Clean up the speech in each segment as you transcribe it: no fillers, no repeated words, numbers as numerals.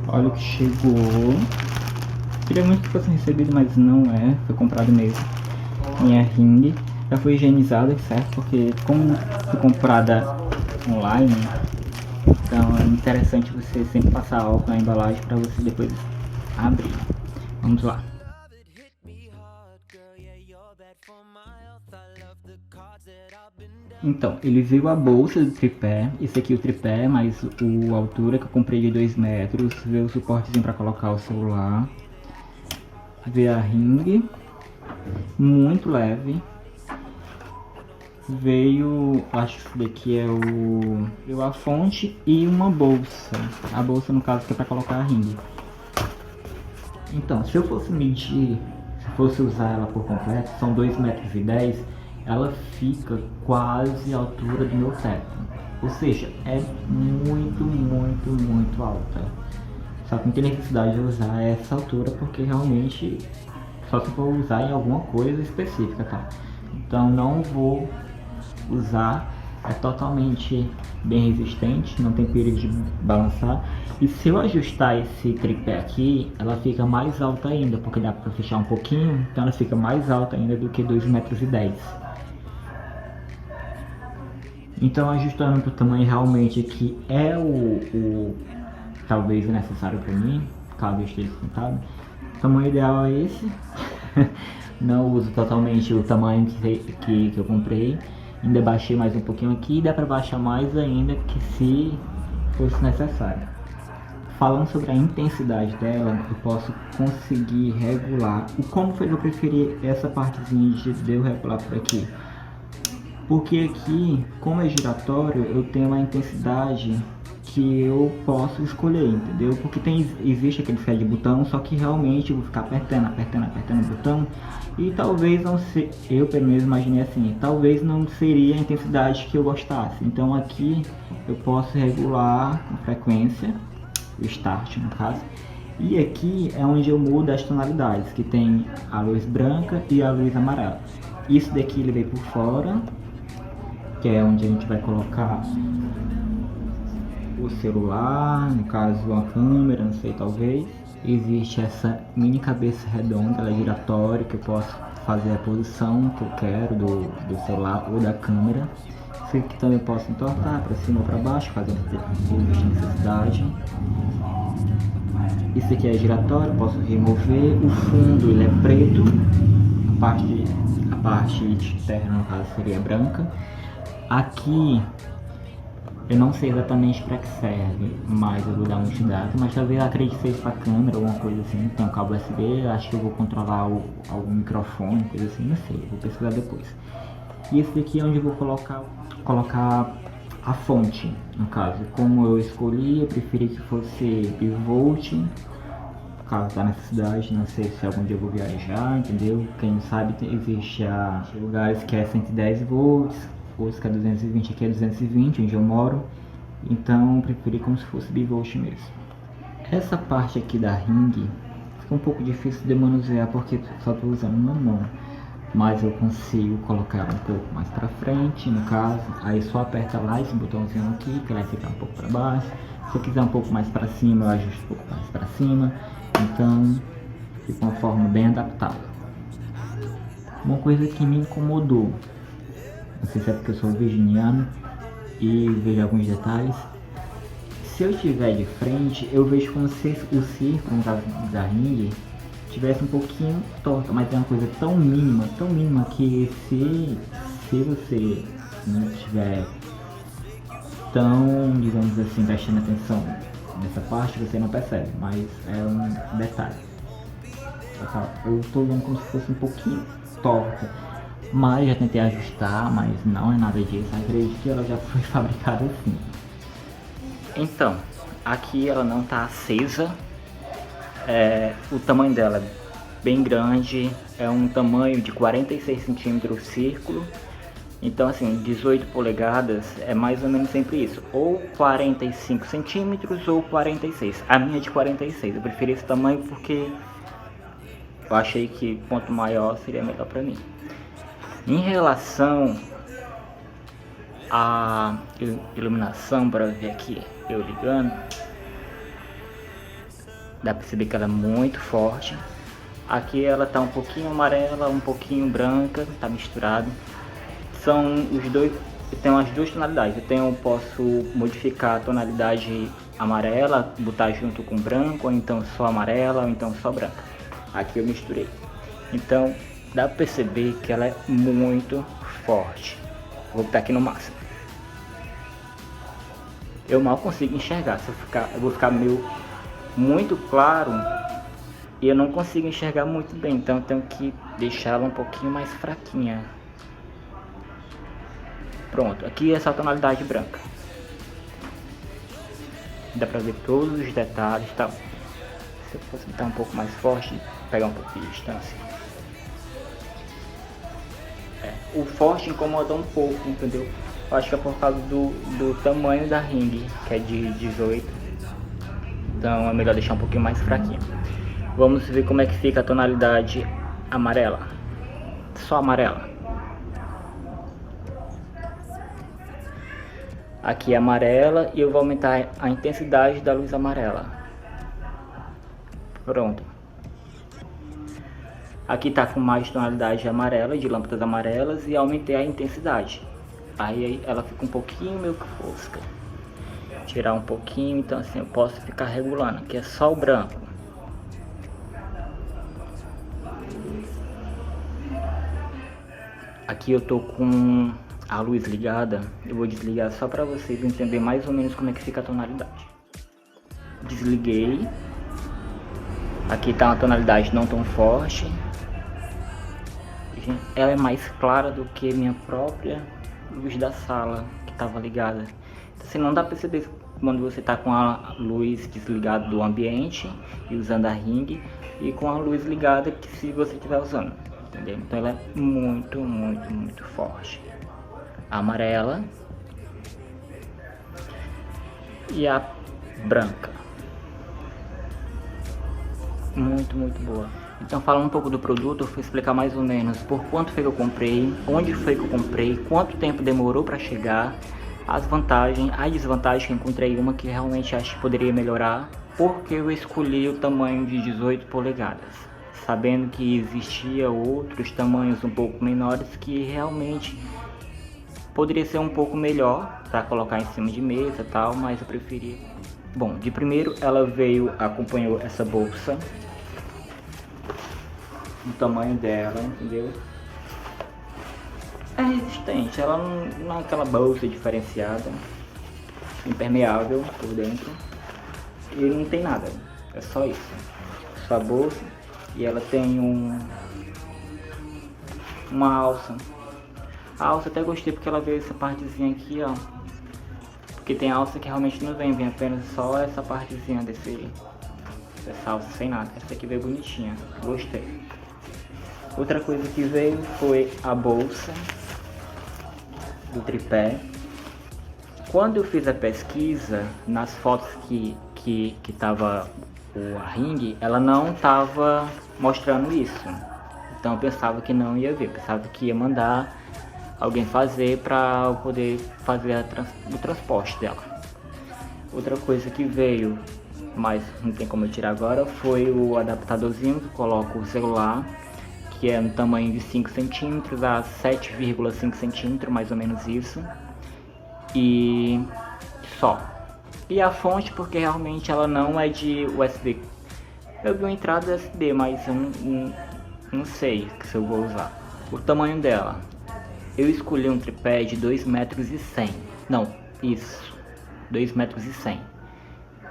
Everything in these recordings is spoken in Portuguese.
Olha o que chegou. Queria muito que fosse recebido, mas não é. Foi comprado mesmo. Minha ring já foi higienizada, certo? Porque como foi comprada online, então é interessante você sempre passar álcool na embalagem para você depois abrir. Vamos lá. Então, ele veio a bolsa do tripé. Esse aqui é o tripé, mas a altura que eu comprei de 2 metros. Veio o suportezinho para colocar o celular. Veio a ring, muito leve. Veio, acho que esse daqui é veio a fonte e uma bolsa. A bolsa, no caso, que é para colocar a ring. Então, se eu fosse medir, se fosse usar ela por completo, são 2,10 metros, ela fica quase a altura do meu teto. Ou seja, é muito alta. Só que não tem necessidade de usar essa altura porque realmente só se for usar em alguma coisa específica, tá? Então não vou usar, é totalmente bem resistente, não tem perigo de balançar. E se eu ajustar esse tripé aqui, ela fica mais alta ainda, porque dá para fechar um pouquinho, então ela fica mais alta ainda do que 2,10 metros. Então ajustando para o tamanho realmente que é talvez o necessário para mim, caso eu esteja sentado. O tamanho ideal é esse. Não uso totalmente o tamanho que eu comprei. Ainda baixei mais um pouquinho aqui, dá para baixar mais ainda que se fosse necessário. Falando sobre a intensidade dela, eu posso conseguir regular. Como foi que eu preferi essa partezinha de eu regular por aqui? Porque aqui, como é giratório, eu tenho uma intensidade que eu posso escolher, entendeu? Porque existe aquele set de botão, só que realmente eu vou ficar apertando o botão. E talvez não se, eu pelo menos imaginei assim, talvez não seria a intensidade que eu gostasse. Então aqui eu posso regular com frequência, o start no caso. E aqui é onde eu mudo as tonalidades, que tem a luz branca e a luz amarela. Isso daqui ele veio por fora, que é onde a gente vai colocar o celular, no caso uma câmera, não sei, talvez. Existe essa mini cabeça redonda, ela é giratória, que eu posso fazer a posição que eu quero do celular ou da câmera. Isso aqui também eu posso entortar para cima ou para baixo, caso exista necessidade. Isso aqui é giratório, eu posso remover. O fundo ele é preto, a parte externa no caso seria branca. Aqui eu não sei exatamente para que serve, mas eu vou dar um dado, mas talvez eu acredite que seja para câmera ou alguma coisa assim. Tem um cabo USB, acho que eu vou controlar algum microfone, coisa assim, não sei, vou pesquisar depois. E esse aqui é onde eu vou colocar a fonte, no caso. Como eu escolhi, eu preferi que fosse bivolt, caso da necessidade, não sei se algum dia eu vou viajar, entendeu? Quem sabe existe lugares que é 110 volts, outros que é 220, aqui é 220 onde eu moro, então eu preferi como se fosse bivolt mesmo. Essa parte aqui da ring fica um pouco difícil de manusear porque só estou usando uma mão, mas eu consigo colocar ela um pouco mais para frente, no caso, aí só aperta lá esse botãozinho aqui que vai ficar um pouco para baixo. Se eu quiser um pouco mais para cima, eu ajusto um pouco mais para cima, então fica uma forma bem adaptável. Uma coisa que me incomodou, não sei se é porque eu sou virginiano e vejo alguns detalhes. Se eu estiver de frente, eu vejo como se o círculo da ring tivesse um pouquinho torta, mas é uma coisa tão mínima que se você não estiver tão, digamos assim, prestando atenção nessa parte, você não percebe, mas é um detalhe. Eu estou vendo como se fosse um pouquinho torta, mas já tentei ajustar, mas não é nada disso. Acredito que ela já foi fabricada assim. Então, aqui ela não está acesa. O tamanho dela é bem grande, é um tamanho de 46 centímetros círculo. Então assim, 18 polegadas é mais ou menos sempre isso, ou 45 centímetros ou 46. A minha é de 46, eu preferi esse tamanho porque eu achei que quanto maior seria melhor para mim. Em relação à iluminação, para ver aqui eu ligando, Dá pra perceber que ela é muito forte. Aqui ela tá um pouquinho amarela, um pouquinho branca, tá misturado. São os dois, eu tenho as duas tonalidades. Eu posso modificar a tonalidade amarela, botar junto com branco, ou então só amarela, ou então só branca. Aqui eu misturei. Então dá pra perceber que ela é muito forte. Vou botar aqui no máximo. Eu mal consigo enxergar. Se eu vou ficar meio muito claro e eu não consigo enxergar muito bem, então eu tenho que deixá-la um pouquinho mais fraquinha. Pronto, aqui é essa tonalidade branca. Dá pra ver todos os detalhes, tá? Se eu fosse botar um pouco mais forte, pegar um pouco de distância. O forte incomoda um pouco, entendeu? Eu acho que é por causa do tamanho da ring, que é de 18. Então é melhor deixar um pouquinho mais fraquinho. Vamos ver como é que fica a tonalidade amarela. Só amarela. Aqui é amarela e eu vou aumentar a intensidade da luz amarela. Pronto. Aqui tá com mais tonalidade amarela, de lâmpadas amarelas, e aumentei a intensidade. Aí ela fica um pouquinho meio que fosca. Tirar um pouquinho, então assim eu posso ficar regulando. Aqui é só o branco. Aqui eu tô com a luz ligada. Eu vou desligar só para vocês entenderem mais ou menos como é que fica a tonalidade. Desliguei. Aqui tá uma tonalidade não tão forte. Ela é mais clara do que minha própria luz da sala que estava ligada. Então, assim, não dá para perceber quando você está com a luz desligada do ambiente e usando a ring, e com a luz ligada que se você estiver usando, entendeu? Então ela é muito, muito, muito forte. A amarela e a branca. Muito, muito boa. Então, falando um pouco do produto, eu vou explicar mais ou menos por quanto foi que eu comprei, onde foi que eu comprei, quanto tempo demorou para chegar, as vantagens, as desvantagens, que eu encontrei uma que realmente acho que poderia melhorar, porque eu escolhi o tamanho de 18 polegadas, sabendo que existia outros tamanhos um pouco menores que realmente poderia ser um pouco melhor para colocar em cima de mesa e tal, mas eu preferi. Bom, de primeiro ela acompanhou essa bolsa, o tamanho dela, entendeu? É resistente, ela não é aquela bolsa diferenciada, impermeável por dentro, e não tem nada, é só isso, só a bolsa, e ela tem uma alça. A alça até gostei porque ela veio essa partezinha aqui, ó, porque tem alça que realmente não vem apenas só essa partezinha dessa alça sem nada. Essa aqui veio bonitinha, gostei. Outra coisa que veio foi a bolsa do tripé. Quando eu fiz a pesquisa, nas fotos que tava a ring, ela não tava mostrando isso. Então eu pensava que não ia ver, pensava que ia mandar alguém fazer para eu poder fazer o transporte dela. Outra coisa que veio, mas não tem como eu tirar agora, foi o adaptadorzinho que coloca o celular, que é no tamanho de 5 centímetros a 7,5 centímetros, mais ou menos isso. E só. E a fonte, porque realmente ela não é de USB. Eu vi uma entrada USB, mas eu não sei se eu vou usar. O tamanho dela. Eu escolhi um tripé de 2,1 metros. Não, isso. 2,1 metros.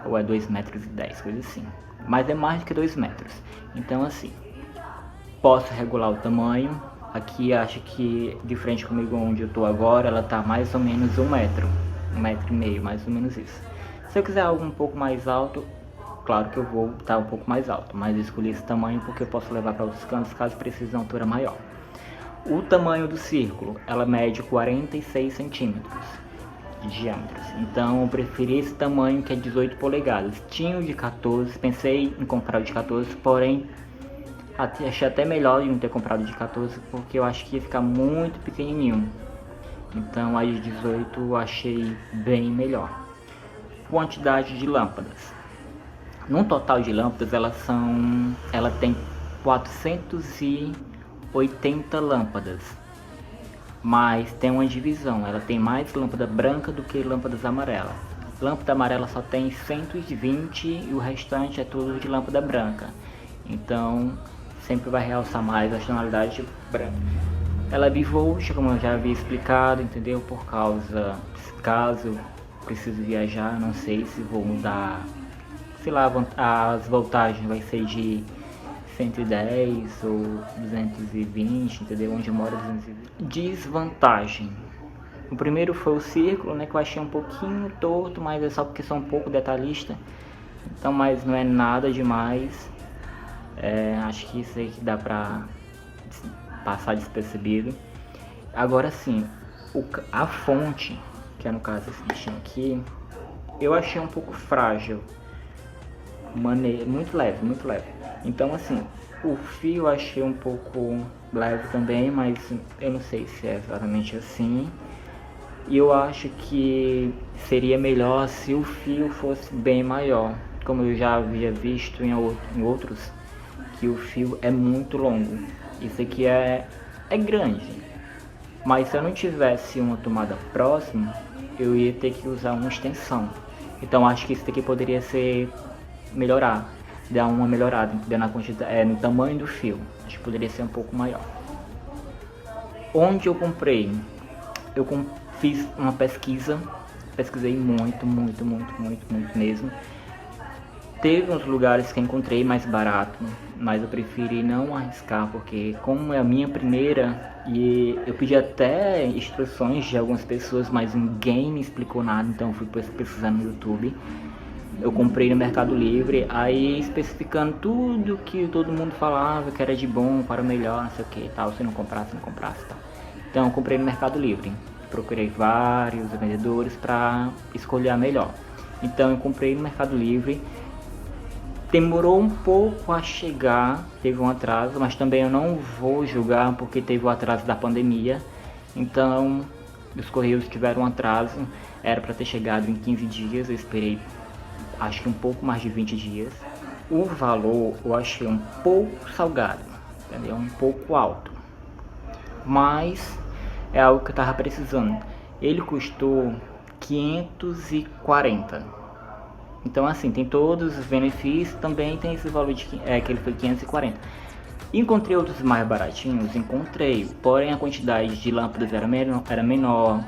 Ou é 2,10 metros, coisa assim. Mas é mais do que 2 metros. Então assim, posso regular o tamanho. Aqui acho que de frente comigo onde eu tô agora, ela tá mais ou menos 1 metro. 1,5 metro, mais ou menos isso. Se eu quiser algo um pouco mais alto, claro que eu vou estar um pouco mais alto. Mas eu escolhi esse tamanho porque eu posso levar para outros cantos caso precise de uma altura maior. O tamanho do círculo, ela mede 46 centímetros de diâmetro. Então eu preferi esse tamanho que é 18 polegadas. Tinha o de 14, pensei em comprar o de 14, porém achei até melhor de não ter comprado de 14, porque eu acho que ia ficar muito pequenininho. Então a de 18 eu achei bem melhor. Quantidade de lâmpadas. num total de lâmpadas, ela tem 480 lâmpadas, mas tem uma divisão, ela tem mais lâmpada branca do que lâmpadas amarelas. Lâmpada amarela só tem 120 e o restante é tudo de lâmpada branca, então sempre vai realçar mais as tonalidades brancas. Ela é bivolt, como eu já havia explicado, entendeu? Por causa, caso eu precise viajar, não sei se vou mudar, sei lá, as voltagens vai ser de 110 ou 220, entendeu? Onde eu moro 220. Desvantagem. O primeiro foi o círculo, né, que eu achei um pouquinho torto, mas é só porque sou um pouco detalhista. Então, mas não é nada demais. Acho que isso aí que dá pra passar despercebido. Agora sim, a fonte, que é no caso esse bichinho aqui, eu achei um pouco frágil. Muito leve, muito leve. Então assim, o fio eu achei um pouco leve também, mas eu não sei se é exatamente assim. E eu acho que seria melhor se o fio fosse bem maior, como eu já havia visto em outros, que o fio é muito longo. Isso aqui é grande, mas se eu não tivesse uma tomada próxima, eu ia ter que usar uma extensão. Então acho que isso daqui poderia ser dar uma melhorada, na quantidade, no tamanho do fio. Acho que poderia ser um pouco maior. Onde eu comprei? Fiz uma pesquisei muito mesmo. Teve uns lugares que encontrei mais barato, mas eu preferi não arriscar, porque como é a minha primeira, e eu pedi até instruções de algumas pessoas, mas ninguém me explicou nada, então eu fui pesquisando no YouTube. Eu comprei no Mercado Livre, aí especificando tudo que todo mundo falava, que era de bom, para melhor, não sei o que tal, se não comprasse, tal. Então eu comprei no Mercado Livre, procurei vários vendedores para escolher a melhor. Então eu comprei no Mercado Livre. Demorou um pouco a chegar, teve um atraso, mas também eu não vou julgar porque teve o atraso da pandemia. Então, os correios tiveram um atraso, era para ter chegado em 15 dias, eu esperei acho que um pouco mais de 20 dias. O valor eu achei um pouco salgado, entendeu? Um pouco alto, mas é algo que eu tava precisando. Ele custou 540. Então assim, tem todos os benefícios, também tem esse valor de que ele foi 540. Encontrei outros mais baratinhos, encontrei, porém a quantidade de lâmpadas era menor,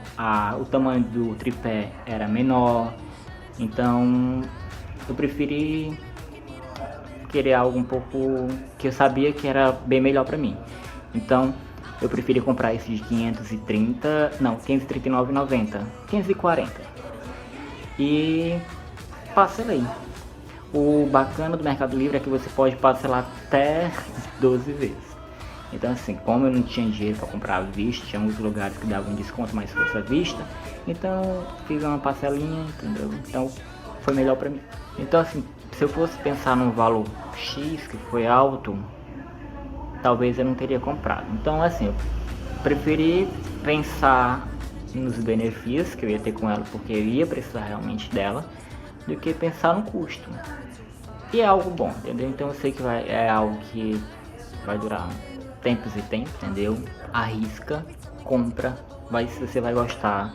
o tamanho do tripé era menor, então eu preferi querer algo um pouco que eu sabia que era bem melhor pra mim. Então eu preferi comprar esse de 539,90, 540. E parcelei. O bacana do Mercado Livre é que você pode parcelar até 12 vezes. Então assim, como eu não tinha dinheiro para comprar à vista, tinha uns lugares que davam desconto, mas se fosse à vista, então fiz uma parcelinha, entendeu? Então foi melhor para mim. Então assim, se eu fosse pensar num valor X que foi alto, talvez eu não teria comprado. Então assim, eu preferi pensar nos benefícios que eu ia ter com ela, porque eu ia precisar realmente dela, do que pensar no custo. E é algo bom, entendeu? Então eu sei que é algo que vai durar tempos e tempos, entendeu? Arrisca, compra, você vai gostar.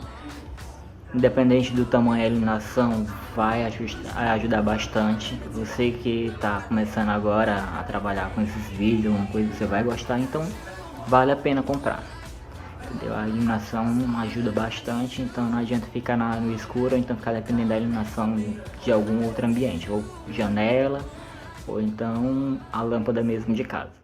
Independente do tamanho da iluminação, vai ajudar bastante. Você que está começando agora a trabalhar com esses vídeos, uma coisa que você vai gostar, então vale a pena comprar. Entendeu? A iluminação ajuda bastante, então não adianta ficar no escuro, ou então ficar dependendo da iluminação de algum outro ambiente, ou janela, ou então a lâmpada mesmo de casa.